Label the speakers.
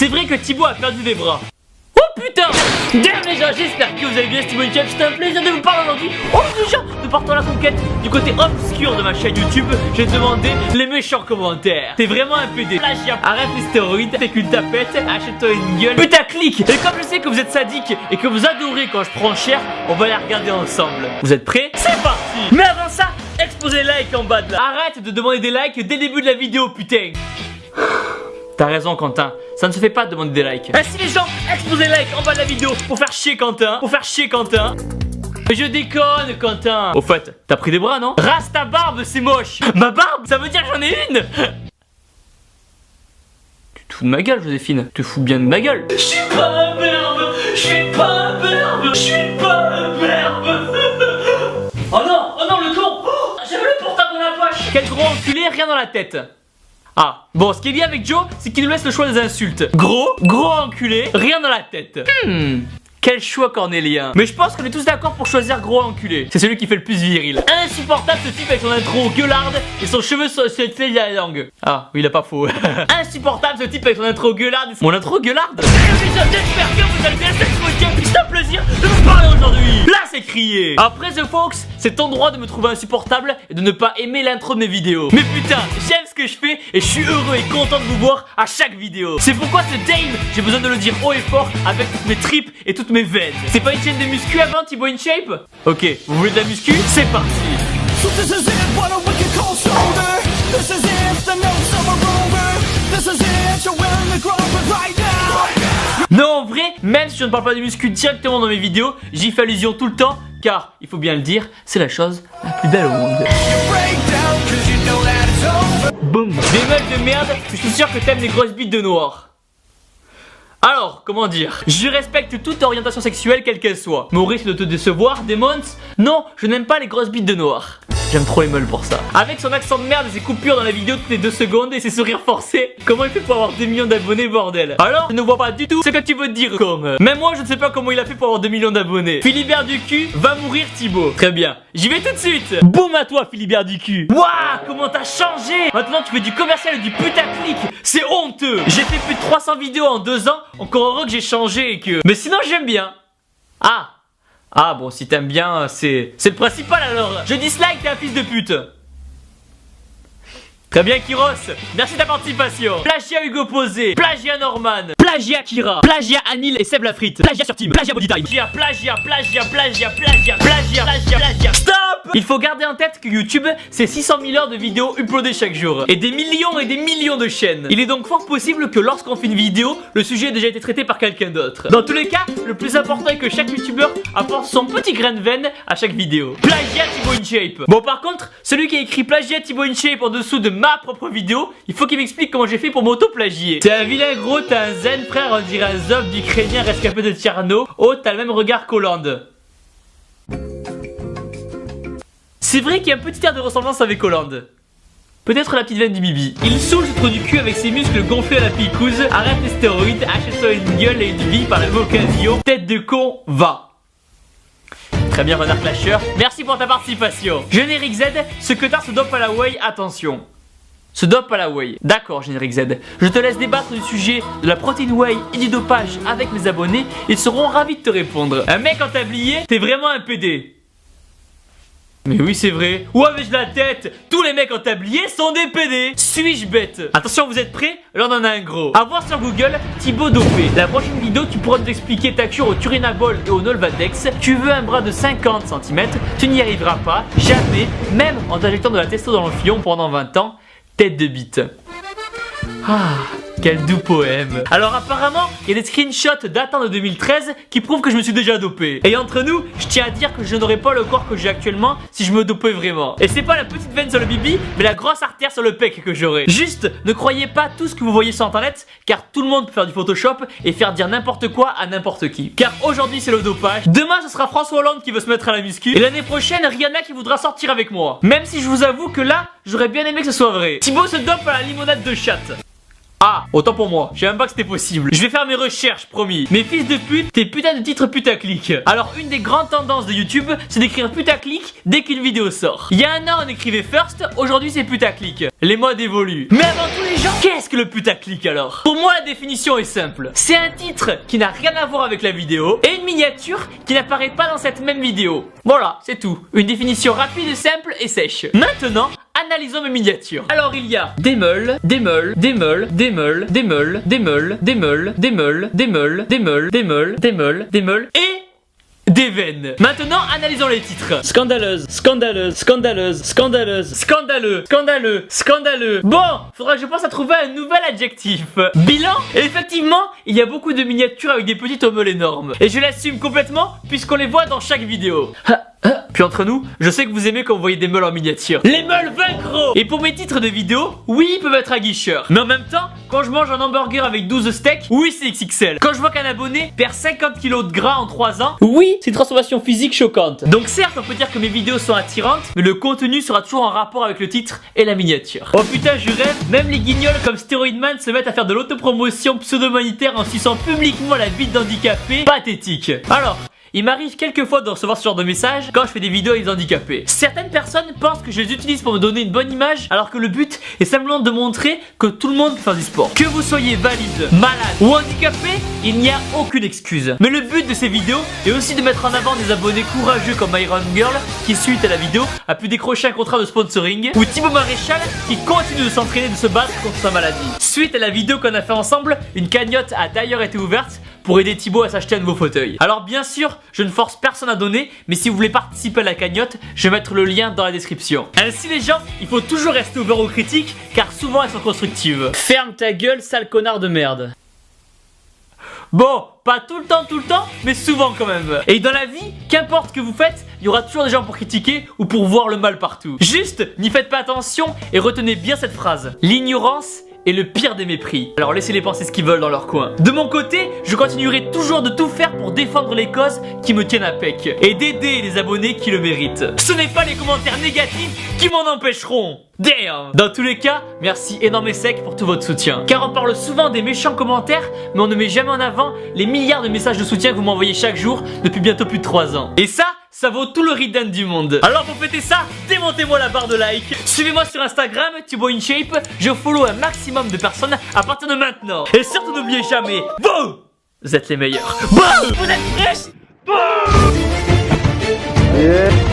Speaker 1: C'est vrai que Thibaut a perdu des bras. Oh putain! Damn les gens, j'espère que vous allez bien, c'est Thibaut Chef. C'est un plaisir de vous parler aujourd'hui. Oh les gens, nous partons à la conquête du côté obscur de ma chaîne YouTube. J'ai demandé les méchants commentaires. T'es vraiment un PD. Plagiat, arrête les stéroïdes, fais qu'une tapette, achète-toi une gueule. Putaclic. Et comme je sais que vous êtes sadique et que vous adorez quand je prends cher, on va les regarder ensemble. Vous êtes prêts? C'est parti! Mais avant ça, exposez like en bas de là. Arrête de demander des likes dès le début de la vidéo, putain. T'as raison Quentin, ça ne se fait pas de demander des likes. Ainsi les gens, exposez like en bas de la vidéo pour faire chier Quentin. Mais je déconne Quentin. Au fait, t'as pris des bras non? Rase ta barbe, c'est moche. Ma barbe, ça veut dire que j'en ai une. Tu te fous de ma gueule Joséphine? Tu te fous bien de ma gueule. Je suis pas un berbe. Oh non le con. J'avais le portable dans la poche. Quel gros enculé, rien dans la tête. Ah, bon, ce qui est bien avec Joe, c'est qu'il nous laisse le choix des insultes. Gros enculé, rien dans la tête. Quel choix cornélien. Mais je pense qu'on est tous d'accord pour choisir gros enculé. C'est celui qui fait le plus viril. Insupportable ce type avec son intro gueularde et son cheveu se fait de la langue. Ah, oui, il a pas faux. Insupportable ce type avec son intro gueularde et son... Mon intro gueularde. J'espère que vous allez bien, c'est un plaisir de vous parler aujourd'hui. Là, c'est crié. Après The Fox, c'est ton droit de me trouver insupportable et de ne pas aimer l'intro de mes vidéos. Mais putain, j'aime ce que je fais et je suis heureux et content de vous voir à chaque vidéo. C'est pourquoi ce Dave, j'ai besoin de le dire haut et fort avec toutes mes tripes et toutes mes veines. C'est pas une chaîne de muscu avant Thibaut InShape? Ok, vous voulez de la muscu? C'est parti. Non en vrai, même si je ne parle pas de muscu directement dans mes vidéos, j'y fais allusion tout le temps car, il faut bien le dire, c'est la chose la plus belle au monde. Boum. Des meufs de merde, je suis sûr que t'aimes les grosses bites de noir. Alors, comment dire? Je respecte toute orientation sexuelle quelle qu'elle soit. Mais au risque de te décevoir, Demons, non, je n'aime pas les grosses bites de noir. J'aime trop les meules pour ça. Avec son accent de merde et ses coupures dans la vidéo toutes les 2 secondes et ses sourires forcés, comment il fait pour avoir 2 millions d'abonnés, bordel? Alors, je ne vois pas du tout ce que tu veux dire, con. Même moi, je ne sais pas comment il a fait pour avoir 2 millions d'abonnés. Philibert du cul, va mourir Thibaut. Très bien, j'y vais tout de suite. Boum à toi, Philibert du cul. Waouh, comment t'as changé? Maintenant, tu fais du commercial et du putaclic. C'est honteux. J'ai fait plus de 300 vidéos en 2 ans. Encore heureux que j'ai changé et que... Mais sinon, j'aime bien. Ah bon, si t'aimes bien, c'est le principal alors. Je dislike, t'es un fils de pute. Très bien Kiros, merci de ta participation. Plagiat Hugo Posé, plagiat Norman, plagiat Kira, plagiat Anil et Seb Lafrite, plagiat sur Team, plagiat Bodytime. Plagiat. Stop. Il faut garder en tête que YouTube, c'est 600 000 heures de vidéos uploadées chaque jour. Et des millions de chaînes. Il est donc fort possible que lorsqu'on fait une vidéo, le sujet ait déjà été traité par quelqu'un d'autre. Dans tous les cas, le plus important est que chaque youtubeur apporte son petit grain de veine à chaque vidéo. Plagiat Thibaut InShape. Bon par contre, celui qui a écrit plagiat Thibaut InShape en dessous de ma propre vidéo, il faut qu'il m'explique comment j'ai fait pour m'auto-plagier. T'es un vilain gros, t'as un zen frère, on dirait un zob d'Ukrainien rescapé de Tierno. Oh, t'as le même regard qu'Hollande. C'est vrai qu'il y a un petit air de ressemblance avec Hollande. Peut-être la petite veine du bibi. Il saoule ce trou du cul avec ses muscles gonflés à la picouse. Arrête les stéroïdes, achète-toi une gueule et une vie par la même occasion. Tête de con, va. Très bien Renard Clasher, merci pour ta participation. Générique Z, ce que t'as se dope à la way, attention. Se dope à la way. D'accord Générique Z, je te laisse débattre du sujet de la protéine whey et du dopage avec mes abonnés. Ils seront ravis de te répondre. Un mec en tablier, t'es vraiment un PD. Mais oui c'est vrai. Où avais-je la tête? Tous les mecs en tablier sont des PD. Suis-je bête? Attention, vous êtes prêts? Là on en a un gros. A voir sur Google, Thibaut dopé. La prochaine vidéo tu pourras nous expliquer ta cure au Turinabol et au Nolvadex. Tu veux un bras de 50 cm, tu n'y arriveras pas, jamais, même en t'injectant de la testo dans le fion pendant 20 ans. Tête de bite. Ah, quel doux poème. Alors apparemment, il y a des screenshots datant de 2013 qui prouvent que je me suis déjà dopé. Et entre nous, je tiens à dire que je n'aurais pas le corps que j'ai actuellement si je me dopais vraiment. Et c'est pas la petite veine sur le bibi, mais la grosse artère sur le pec que j'aurais. Juste, ne croyez pas tout ce que vous voyez sur internet, car tout le monde peut faire du Photoshop et faire dire n'importe quoi à n'importe qui. Car aujourd'hui c'est le dopage, demain ce sera François Hollande qui veut se mettre à la muscu, et l'année prochaine Rihanna qui voudra sortir avec moi. Même si je vous avoue que là, j'aurais bien aimé que ce soit vrai. Thibaut se dope à la limonade de chatte. Ah, autant pour moi, je savais même pas que c'était possible. Je vais faire mes recherches, promis. Mais fils de pute, tes putains de titres putaclic. Alors une des grandes tendances de YouTube, c'est d'écrire putaclic dès qu'une vidéo sort. Il y a un an on écrivait first, aujourd'hui c'est putaclic. Les modes évoluent. Mais avant tout les gens, Qu'est-ce que le putaclic alors? Pour moi, la définition est simple. C'est un titre qui n'a rien à voir avec la vidéo et une miniature qui n'apparaît pas dans cette même vidéo. Voilà, c'est tout. Une définition rapide, simple et sèche. Maintenant, analysons mes miniatures. Alors il y a des meules, des meules, des meules, des meules, des meules, des meules, des meules, des meules, des meules, des meules, des meules, des meules, des meules et des veines. Maintenant, analysons les titres. Scandaleuse, scandaleuse, scandaleuse, scandaleuse, scandaleux, scandaleux, scandaleux. Bon, faudra que je pense à trouver un nouvel adjectif. Bilan, effectivement, il y a beaucoup de miniatures avec des petites meules énormes. Et je l'assume complètement puisqu'on les voit dans chaque vidéo. Puis entre nous, je sais que vous aimez quand vous voyez des meules en miniature. Les meules vaincront. Et pour mes titres de vidéo, oui, ils peuvent être aguicheurs. Mais en même temps, quand je mange un hamburger avec 12 steaks, oui, c'est XXL. Quand je vois qu'un abonné perd 50 kg de gras en 3 ans, oui, c'est une transformation physique choquante. Donc certes, on peut dire que mes vidéos sont attirantes, mais le contenu sera toujours en rapport avec le titre et la miniature. Oh putain, je rêve, même les guignols comme Steroidman se mettent à faire de l'autopromotion pseudo-humanitaire en suçant publiquement la bite d'handicapés. Pathétique. Alors, il m'arrive quelquefois de recevoir ce genre de messages quand je fais des vidéos avec des handicapés. Certaines personnes pensent que je les utilise pour me donner une bonne image, alors que le but est simplement de montrer que tout le monde peut faire du sport. Que vous soyez valide, malade ou handicapé, il n'y a aucune excuse. Mais le but de ces vidéos est aussi de mettre en avant des abonnés courageux comme Iron Girl, qui suite à la vidéo a pu décrocher un contrat de sponsoring, ou Thibaut Maréchal, qui continue de s'entraîner, de se battre contre sa maladie. Suite à la vidéo qu'on a fait ensemble, une cagnotte a d'ailleurs été ouverte pour aider Thibaut à s'acheter un nouveau fauteuil. Alors bien sûr, je ne force personne à donner, mais si vous voulez participer à la cagnotte, je vais mettre le lien dans la description. Ainsi les gens, il faut toujours rester ouvert aux critiques, car souvent elles sont constructives. Ferme ta gueule, sale connard de merde. Bon, pas tout le temps, mais souvent quand même. Et dans la vie, qu'importe ce que vous faites, il y aura toujours des gens pour critiquer ou pour voir le mal partout. Juste, n'y faites pas attention et retenez bien cette phrase. L'ignorance est le pire des mépris. Alors laissez-les penser ce qu'ils veulent dans leur coin. De mon côté, je continuerai toujours de tout faire pour défendre les causes qui me tiennent à pec et d'aider les abonnés qui le méritent. Ce n'est pas les commentaires négatifs qui m'en empêcheront. Damn. Dans tous les cas, merci énorme et sec pour tout votre soutien. Car on parle souvent des méchants commentaires, mais on ne met jamais en avant les milliards de messages de soutien que vous m'envoyez chaque jour depuis bientôt plus de 3 ans. Et ça vaut tout le Ridden du monde. Alors pour fêter ça, démontez-moi la barre de like. Suivez-moi sur Instagram, Thibaut InShape. Je follow un maximum de personnes à partir de maintenant. Et surtout n'oubliez jamais, vous êtes les meilleurs. Vous êtes prêts? Yeah.